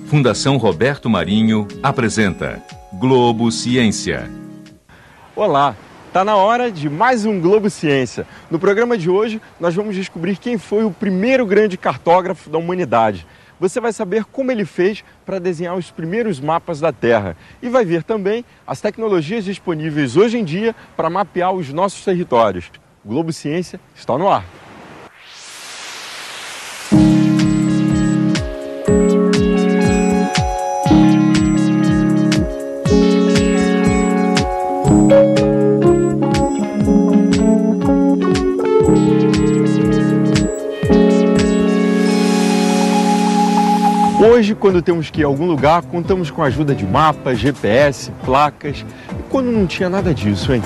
Fundação Roberto Marinho apresenta Globo Ciência. Olá, tá na hora de mais um Globo Ciência. No programa de hoje, nós vamos descobrir quem foi o primeiro grande cartógrafo da humanidade. Você vai saber como ele fez para desenhar os primeiros mapas da Terra. E vai ver também as tecnologias disponíveis hoje em dia para mapear os nossos territórios. O Globo Ciência está no ar. Hoje, quando temos que ir a algum lugar, contamos com a ajuda de mapas, GPS, placas. E quando não tinha nada disso, hein?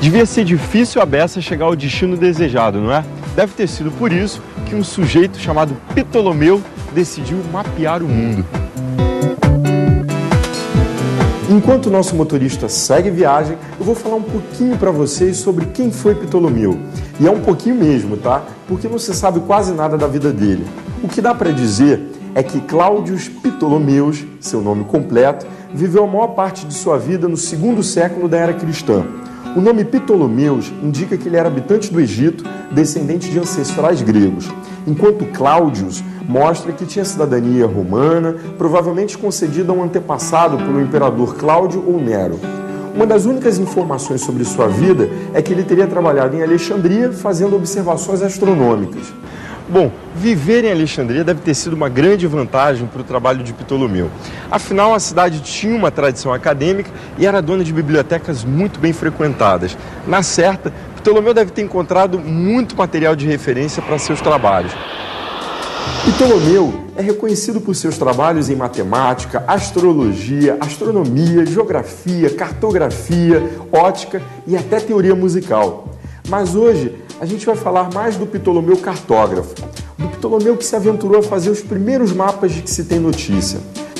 Devia ser difícil a beça chegar ao destino desejado, não é? Deve ter sido por isso que um sujeito chamado Ptolomeu decidiu mapear o mundo. Enquanto o nosso motorista segue viagem, eu vou falar um pouquinho para vocês sobre quem foi Ptolomeu. E é um pouquinho mesmo, tá? Porque não se sabe quase nada da vida dele. O que dá para dizer é que Cláudios Ptolomeus, seu nome completo, viveu a maior parte de sua vida no segundo século da era cristã. O nome Ptolomeus indica que ele era habitante do Egito, descendente de ancestrais gregos, enquanto Cláudios mostra que tinha cidadania romana, provavelmente concedida a um antepassado pelo imperador Cláudio ou Nero. Uma das únicas informações sobre sua vida é que ele teria trabalhado em Alexandria fazendo observações astronômicas. Bom, viver em Alexandria deve ter sido uma grande vantagem para o trabalho de Ptolomeu. Afinal, a cidade tinha uma tradição acadêmica e era dona de bibliotecas muito bem frequentadas. Na certa, Ptolomeu deve ter encontrado muito material de referência para seus trabalhos. Ptolomeu é reconhecido por seus trabalhos em matemática, astrologia, astronomia, geografia, cartografia, ótica e até teoria musical. Mas hoje a gente vai falar mais do Ptolomeu cartógrafo, do Ptolomeu que se aventurou a fazer os primeiros mapas de que se tem notícia.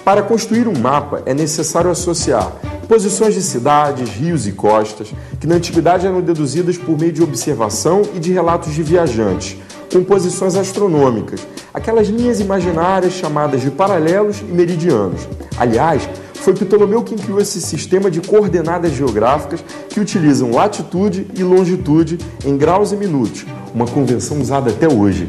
Para construir um mapa é necessário associar posições de cidades, rios e costas, que na antiguidade eram deduzidas por meio de observação e de relatos de viajantes, com posições astronômicas, aquelas linhas imaginárias chamadas de paralelos e meridianos. Aliás, foi Ptolomeu quem criou esse sistema de coordenadas geográficas que utilizam latitude e longitude em graus e minutos, uma convenção usada até hoje.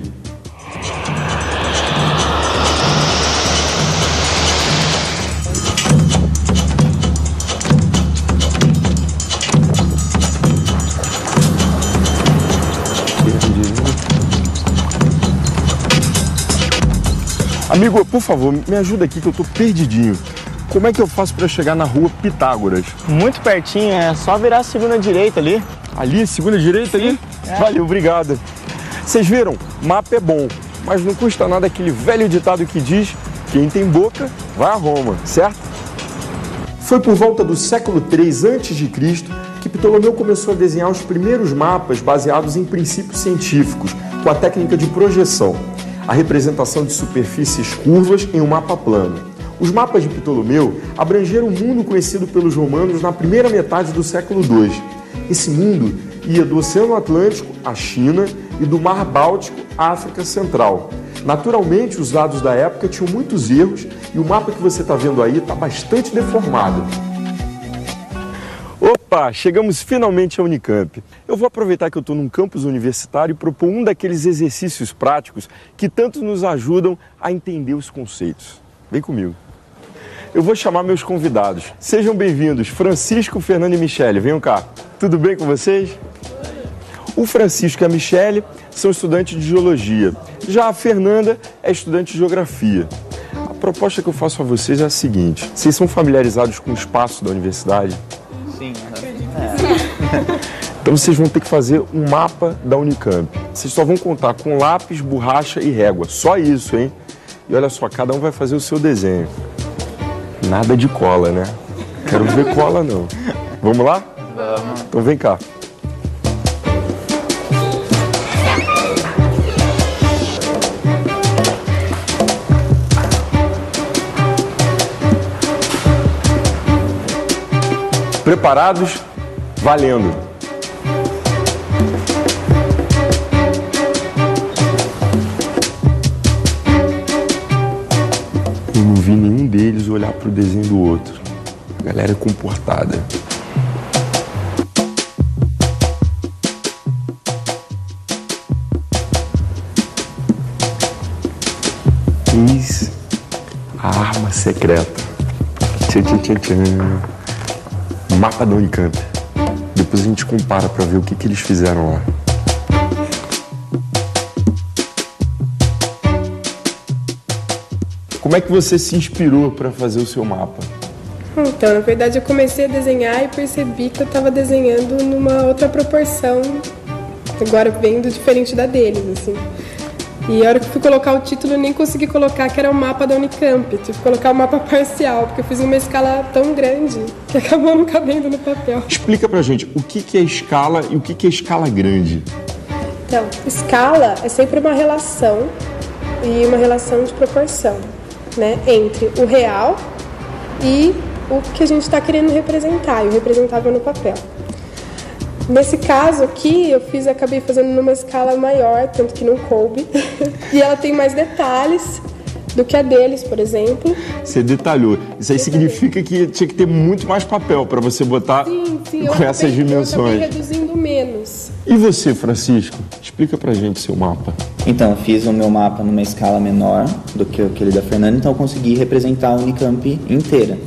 Amigo, por favor, me ajuda aqui que eu tô perdidinho. Como é que eu faço para chegar na rua Pitágoras? Muito pertinho, é só virar a segunda direita ali. Ali, segunda direita ali? É. Valeu, obrigado. Vocês viram? Mapa é bom, mas não custa nada aquele velho ditado que diz: quem tem boca, vai a Roma, certo? Foi por volta do século III a.C. que Ptolomeu começou a desenhar os primeiros mapas baseados em princípios científicos, com a técnica de projeção, a representação de superfícies curvas em um mapa plano. Os mapas de Ptolomeu abrangeram o mundo conhecido pelos romanos na primeira metade do século II. Esse mundo ia do Oceano Atlântico à China e do Mar Báltico à África Central. Naturalmente, os dados da época tinham muitos erros e o mapa que você está vendo aí está bastante deformado. Opa, chegamos finalmente à Unicamp. Eu vou aproveitar que eu estou num campus universitário e propor um daqueles exercícios práticos que tanto nos ajudam a entender os conceitos. Vem comigo. Eu vou chamar meus convidados. Sejam bem-vindos, Francisco, Fernando e Michele. Venham cá. Tudo bem com vocês? O Francisco e a Michele são estudantes de Geologia. Já a Fernanda é estudante de Geografia. A proposta que eu faço a vocês é a seguinte. Vocês são familiarizados com o espaço da universidade? Sim. Então vocês vão ter que fazer um mapa da Unicamp. Vocês só vão contar com lápis, borracha e régua. Só isso, hein? E olha só, cada um vai fazer o seu desenho. Nada de cola, né? Quero ver cola, não. Vamos lá? Vamos. Então vem cá. Preparados? Valendo! vi nenhum deles olhar pro desenho do outro. A galera é comportada. Eis a arma secreta. Tchan, tchan, tchan, tchan. Mapa da Unicamp. Depois a gente compara pra ver o que eles fizeram lá. Como é que você se inspirou para fazer o seu mapa? Então, na verdade, eu comecei a desenhar e percebi que eu estava desenhando numa outra proporção, agora vendo diferente da deles, assim. E a hora que eu fui colocar o título, eu nem consegui colocar que era o mapa da Unicamp. Tive que colocar o mapa parcial, porque eu fiz uma escala tão grande que acabou não cabendo no papel. Explica pra gente o que é escala e o que é escala grande. Então, escala é sempre uma relação, e uma relação de proporção, né, entre o real e o que a gente está querendo representar, e o representável no papel. Nesse caso aqui, acabei fazendo numa escala maior, tanto que não coube, e ela tem mais detalhes do que a deles, por exemplo. Você detalhou. Isso aí significa que tinha que ter muito mais papel para você botar com essas dimensões. Eu acabei reduzindo menos. E você, Francisco? Explica pra gente o seu mapa. Então, eu fiz o meu mapa numa escala menor do que aquele da Fernanda, então eu consegui representar a Unicamp inteira.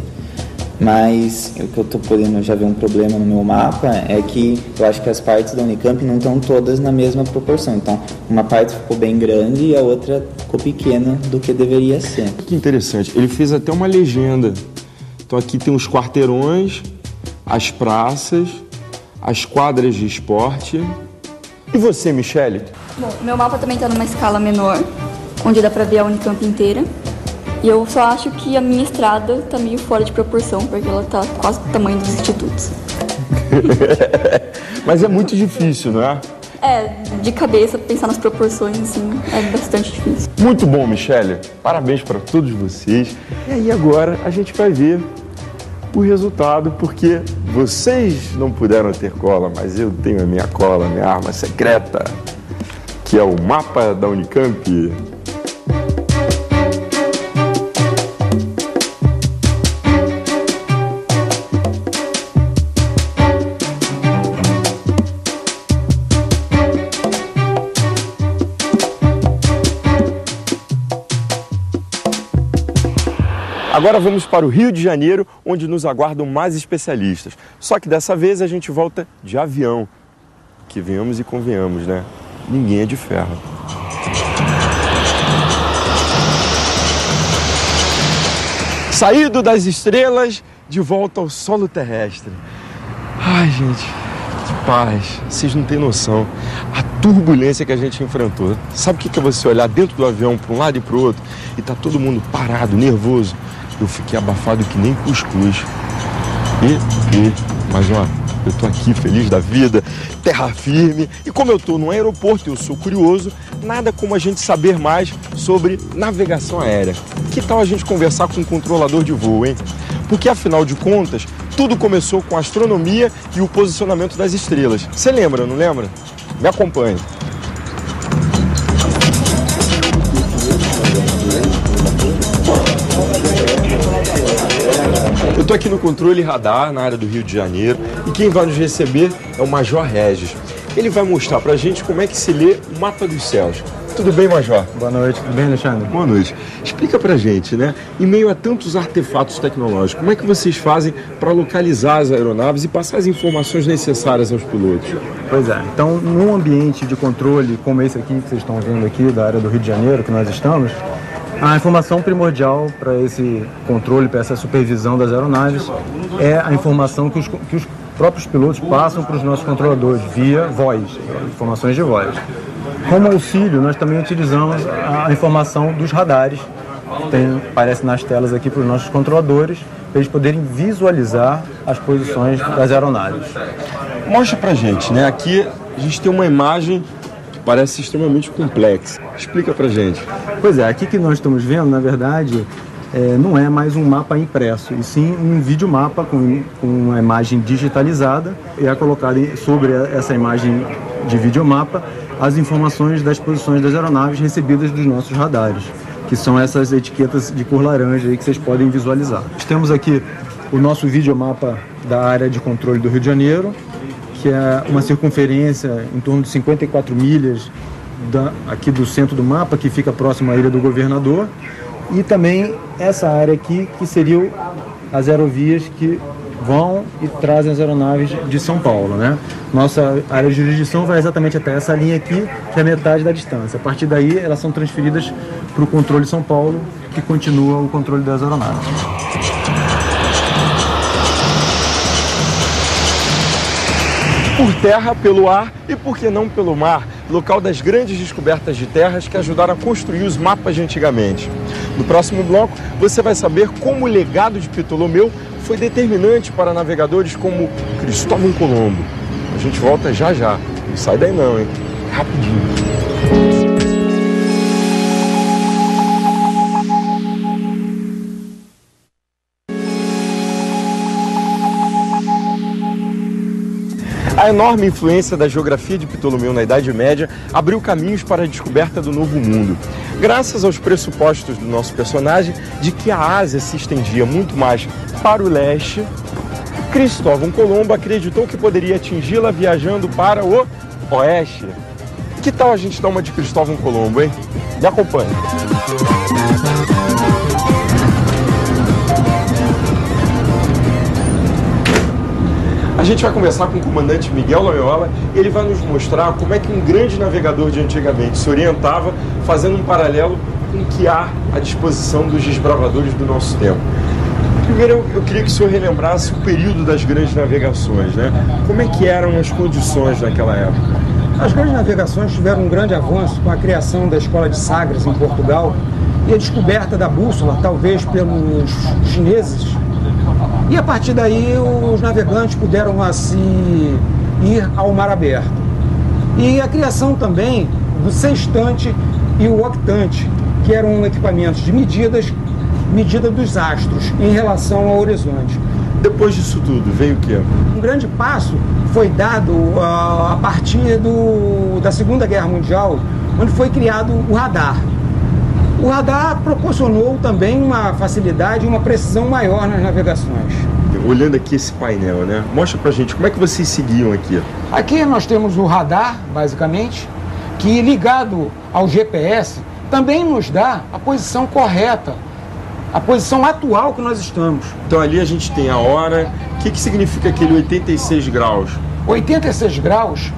Mas o que eu tô podendo já ver um problema no meu mapa é que eu acho que as partes da Unicamp não estão todas na mesma proporção. Então, uma parte ficou bem grande e a outra ficou pequena do que deveria ser. Que interessante. Ele fez até uma legenda. Então, aqui tem os quarteirões, as praças, as quadras de esporte. E você, Michele? Bom, meu mapa também está numa escala menor, onde dá para ver a Unicamp inteira. E eu só acho que a minha estrada tá meio fora de proporção, porque ela tá quase do tamanho dos institutos. Mas é muito difícil, não é? É, de cabeça, pensar nas proporções, assim, é bastante difícil. Muito bom, Michele. Parabéns para todos vocês. E aí agora a gente vai ver o resultado, porque vocês não puderam ter cola, mas eu tenho a minha cola, a minha arma secreta, que é o mapa da Unicamp. Agora vamos para o Rio de Janeiro, onde nos aguardam mais especialistas. Só que dessa vez a gente volta de avião. Que venhamos e convenhamos, né? Ninguém é de ferro. Saído das estrelas, de volta ao solo terrestre. Ai, gente, que paz. Vocês não têm noção. A turbulência que a gente enfrentou. Sabe o que é você olhar dentro do avião para um lado e para o outro e tá todo mundo parado, nervoso? Eu fiquei abafado que nem cuscuz. Mas ó, eu tô aqui feliz da vida, terra firme. E como eu tô no aeroporto e eu sou curioso, nada como a gente saber mais sobre navegação aérea. Que tal a gente conversar com um controlador de voo, hein? Porque afinal de contas, tudo começou com a astronomia e o posicionamento das estrelas. Você lembra, não lembra? Me acompanhe. Eu estou aqui no controle radar, na área do Rio de Janeiro, e quem vai nos receber é o Major Regis. Ele vai mostrar pra gente como é que se lê o mapa dos céus. Tudo bem, Major? Boa noite, tudo bem, Alexandre? Boa noite. Explica pra gente, né? Em meio a tantos artefatos tecnológicos, como é que vocês fazem para localizar as aeronaves e passar as informações necessárias aos pilotos? Pois é, então num ambiente de controle como esse aqui que vocês estão vendo aqui, da área do Rio de Janeiro que nós estamos, a informação primordial para esse controle, para essa supervisão das aeronaves, é a informação que os próprios pilotos passam para os nossos controladores via voz, informações de voz. Como auxílio, nós também utilizamos a informação dos radares, que aparece nas telas aqui para os nossos controladores, para eles poderem visualizar as posições das aeronaves. Mostra pra gente, né? Aqui a gente tem uma imagem que parece extremamente complexa. Explica pra gente. Pois é, aqui que nós estamos vendo, na verdade, não é mais um mapa impresso, e sim um videomapa com uma imagem digitalizada, e é colocado sobre essa imagem de videomapa as informações das posições das aeronaves recebidas dos nossos radares, que são essas etiquetas de cor laranja aí que vocês podem visualizar. Temos aqui o nosso videomapa da área de controle do Rio de Janeiro, que é uma circunferência em torno de 54 milhas aqui do centro do mapa, que fica próximo à Ilha do Governador, e também essa área aqui, que seriam as aerovias que vão e trazem as aeronaves de São Paulo, né? Nossa área de jurisdição vai exatamente até essa linha aqui, que é metade da distância. A partir daí, elas são transferidas para o controle São Paulo, que continua o controle das aeronaves. Por terra, pelo ar e, por que não, pelo mar, local das grandes descobertas de terras que ajudaram a construir os mapas de antigamente. No próximo bloco, você vai saber como o legado de Ptolomeu foi determinante para navegadores como Cristóvão Colombo. A gente volta já já. Não sai daí não, hein? Rapidinho. A enorme influência da geografia de Ptolomeu na Idade Média abriu caminhos para a descoberta do Novo Mundo. Graças aos pressupostos do nosso personagem de que a Ásia se estendia muito mais para o leste, Cristóvão Colombo acreditou que poderia atingi-la viajando para o oeste. Que tal a gente dar uma de Cristóvão Colombo, hein? Me acompanhe. A gente vai conversar com o comandante Miguel Loyola. Ele vai nos mostrar como é que um grande navegador de antigamente se orientava, fazendo um paralelo com o que há à disposição dos desbravadores do nosso tempo. Primeiro, eu queria que o senhor relembrasse o período das grandes navegações, né? Como é que eram as condições naquela época? As grandes navegações tiveram um grande avanço com a criação da Escola de Sagres em Portugal e a descoberta da bússola, talvez pelos chineses. E a partir daí os navegantes puderam assim ir ao mar aberto. E a criação também do sextante e o octante, que eram equipamentos de medida dos astros em relação ao horizonte. Depois disso tudo, veio o quê? Um grande passo foi dado a partir da Segunda Guerra Mundial, onde foi criado o radar. O radar proporcionou também uma facilidade e uma precisão maior nas navegações. Olhando aqui esse painel, né? Mostra pra gente como é que vocês seguiam aqui. Aqui nós temos o radar, basicamente, que ligado ao GPS também nos dá a posição correta, a posição atual que nós estamos. Então ali a gente tem a hora. O que significa aquele 86 graus? 86 graus,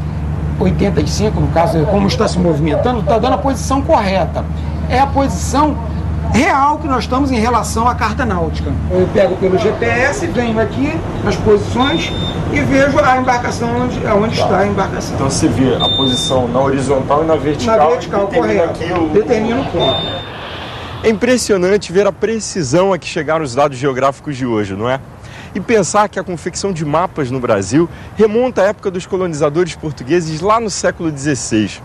85 no caso, como está se movimentando, está dando a posição correta. É a posição real que nós estamos em relação à carta náutica. Eu pego pelo GPS, venho aqui nas posições e vejo a embarcação onde está a embarcação. Então você vê a posição na horizontal e na vertical. Na vertical, correto. Determina o ponto. É impressionante ver a precisão a que chegaram os dados geográficos de hoje, não é? E pensar que a confecção de mapas no Brasil remonta à época dos colonizadores portugueses lá no século XVI.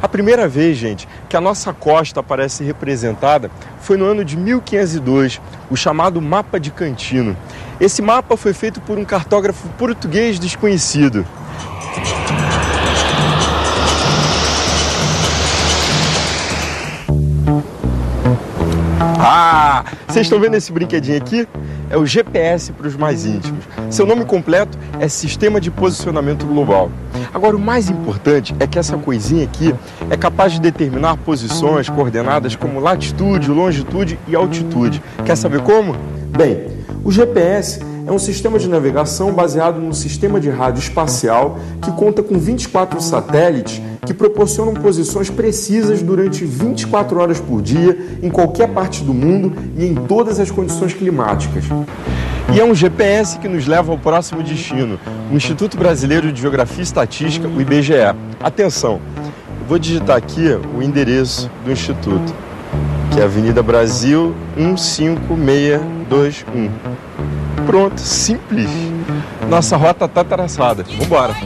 A primeira vez, gente, que a nossa costa aparece representada foi no ano de 1502, o chamado Mapa de Cantino. Esse mapa foi feito por um cartógrafo português desconhecido. Ah, vocês estão vendo esse brinquedinho aqui? É o GPS para os mais íntimos. Seu nome completo é Sistema de Posicionamento Global. Agora, o mais importante é que essa coisinha aqui é capaz de determinar posições, coordenadas como latitude, longitude e altitude. Quer saber como? Bem, o GPS é um sistema de navegação baseado num sistema de rádio espacial que conta com 24 satélites que proporcionam posições precisas durante 24 horas por dia, em qualquer parte do mundo e em todas as condições climáticas. E é um GPS que nos leva ao próximo destino, o Instituto Brasileiro de Geografia e Estatística, o IBGE. Atenção, eu vou digitar aqui o endereço do Instituto, que é Avenida Brasil 15621. Pronto, simples. Nossa rota está traçada. Vamos embora.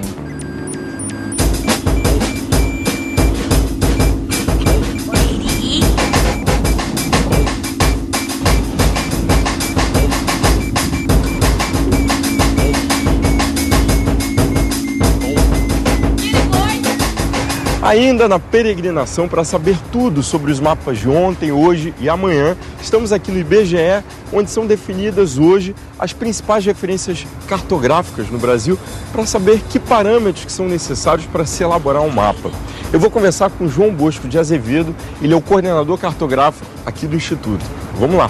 Ainda na peregrinação para saber tudo sobre os mapas de ontem, hoje e amanhã, estamos aqui no IBGE, onde são definidas hoje as principais referências cartográficas no Brasil para saber que parâmetros que são necessários para se elaborar um mapa. Eu vou conversar com João Bosco de Azevedo, ele é o coordenador cartográfico aqui do Instituto. Vamos lá.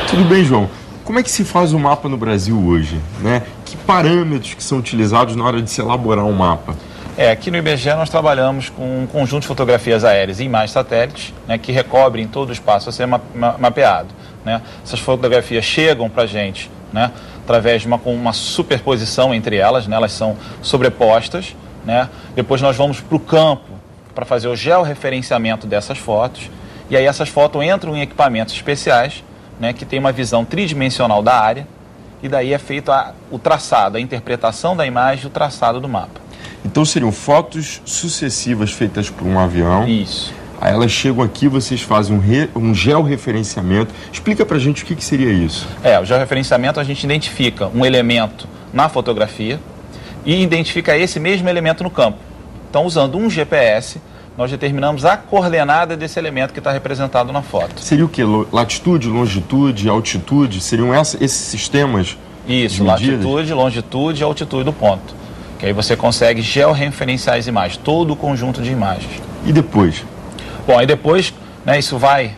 Tudo bem, João? Como é que se faz o mapa no Brasil hoje, né? Que parâmetros que são utilizados na hora de se elaborar um mapa? Aqui no IBGE nós trabalhamos com um conjunto de fotografias aéreas e imagens satélites, né, que recobrem todo o espaço a ser mapeado. Né? Essas fotografias chegam para a gente, né, através de uma superposição entre elas, né, elas são sobrepostas. Né? Depois nós vamos para o campo para fazer o georreferenciamento dessas fotos, e aí essas fotos entram em equipamentos especiais, né, que tem uma visão tridimensional da área, e daí é feito o traçado, a interpretação da imagem e o traçado do mapa. Então seriam fotos sucessivas feitas por um avião. Isso. Aí elas chegam aqui, vocês fazem um georreferenciamento. Explica pra gente o que seria isso. O georreferenciamento, a gente identifica um elemento na fotografia e identifica esse mesmo elemento no campo. Então, usando um GPS, nós determinamos a coordenada desse elemento que está representado na foto. Seria o quê? Latitude, longitude, altitude? Seriam esses sistemas? Isso, latitude, longitude e altitude do ponto. Que aí você consegue georreferenciar as imagens, todo o conjunto de imagens. E depois? Bom, aí depois, né, isso vai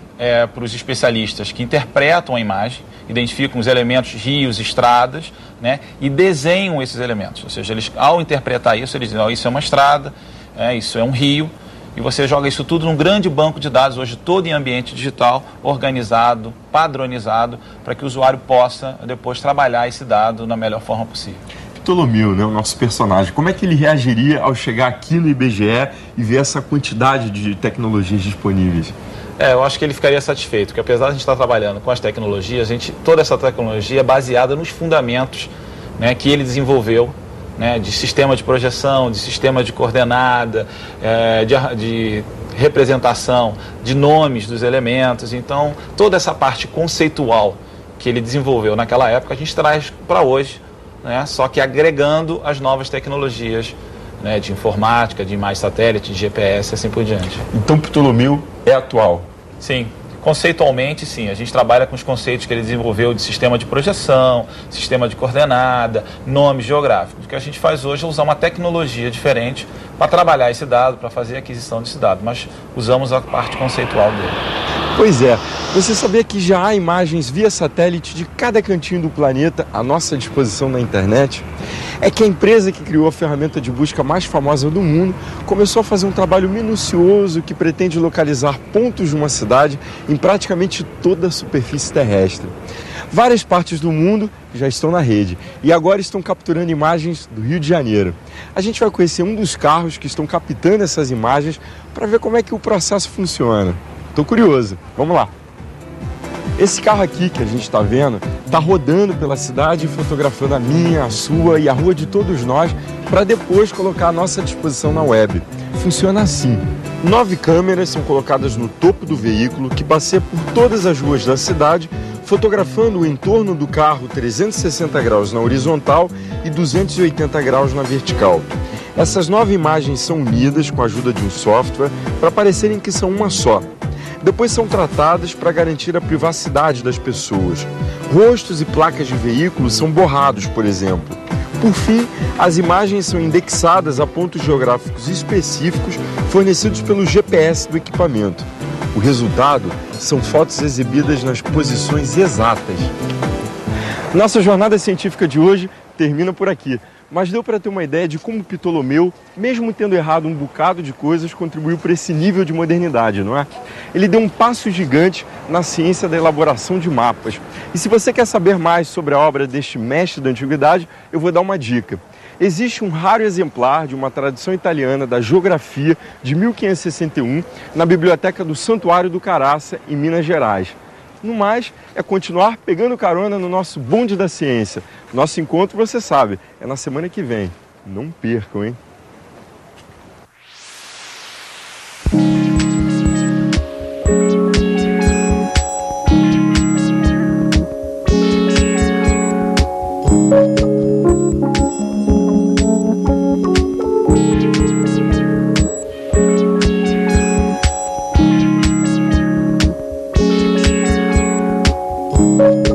para os especialistas que interpretam a imagem, identificam os elementos, rios, estradas, né, e desenham esses elementos. Ou seja, eles, ao interpretar isso, eles dizem, isso é uma estrada, isso é um rio, e você joga isso tudo num grande banco de dados, hoje todo em ambiente digital, organizado, padronizado, para que o usuário possa depois trabalhar esse dado da melhor forma possível. Ptolomeu, né, o nosso personagem, como é que ele reagiria ao chegar aqui no IBGE e ver essa quantidade de tecnologias disponíveis? Eu acho que ele ficaria satisfeito, porque apesar de a gente estar trabalhando com as tecnologias, toda essa tecnologia é baseada nos fundamentos, né, que ele desenvolveu, né, de sistema de projeção, de sistema de coordenada, de representação, de nomes dos elementos. Então, toda essa parte conceitual que ele desenvolveu naquela época, a gente traz para hoje, né, só que agregando as novas tecnologias, né, de informática, de imagem satélite, de GPS e assim por diante. Então Ptolomeu é atual? Sim, conceitualmente sim. A gente trabalha com os conceitos que ele desenvolveu de sistema de projeção, sistema de coordenada, nomes geográficos. O que a gente faz hoje é usar uma tecnologia diferente para trabalhar esse dado, para fazer a aquisição desse dado, mas usamos a parte conceitual dele. Pois é, você sabia que já há imagens via satélite de cada cantinho do planeta à nossa disposição na internet? É que a empresa que criou a ferramenta de busca mais famosa do mundo começou a fazer um trabalho minucioso que pretende localizar pontos de uma cidade em praticamente toda a superfície terrestre. Várias partes do mundo já estão na rede e agora estão capturando imagens do Rio de Janeiro. A gente vai conhecer um dos carros que estão captando essas imagens para ver como é que o processo funciona. Estou curioso, vamos lá. Esse carro aqui que a gente está vendo está rodando pela cidade fotografando a minha, a sua e a rua de todos nós para depois colocar à nossa disposição na web. Funciona assim. 9 câmeras são colocadas no topo do veículo que passeia por todas as ruas da cidade, fotografando o entorno do carro 360 graus na horizontal e 280 graus na vertical. Essas 9 imagens são unidas com a ajuda de um software para parecerem que são uma só. Depois são tratadas para garantir a privacidade das pessoas. Rostos e placas de veículos são borrados, por exemplo. Por fim, as imagens são indexadas a pontos geográficos específicos fornecidos pelo GPS do equipamento. O resultado são fotos exibidas nas posições exatas. Nossa jornada científica de hoje termina por aqui. Mas deu para ter uma ideia de como Ptolomeu, mesmo tendo errado um bocado de coisas, contribuiu para esse nível de modernidade, não é? Ele deu um passo gigante na ciência da elaboração de mapas. E se você quer saber mais sobre a obra deste mestre da antiguidade, eu vou dar uma dica. Existe um raro exemplar de uma tradução italiana da geografia de 1561 na biblioteca do Santuário do Caraça, em Minas Gerais. No mais, é continuar pegando carona no nosso bonde da ciência. Nosso encontro, você sabe, é na semana que vem. Não percam, hein? Música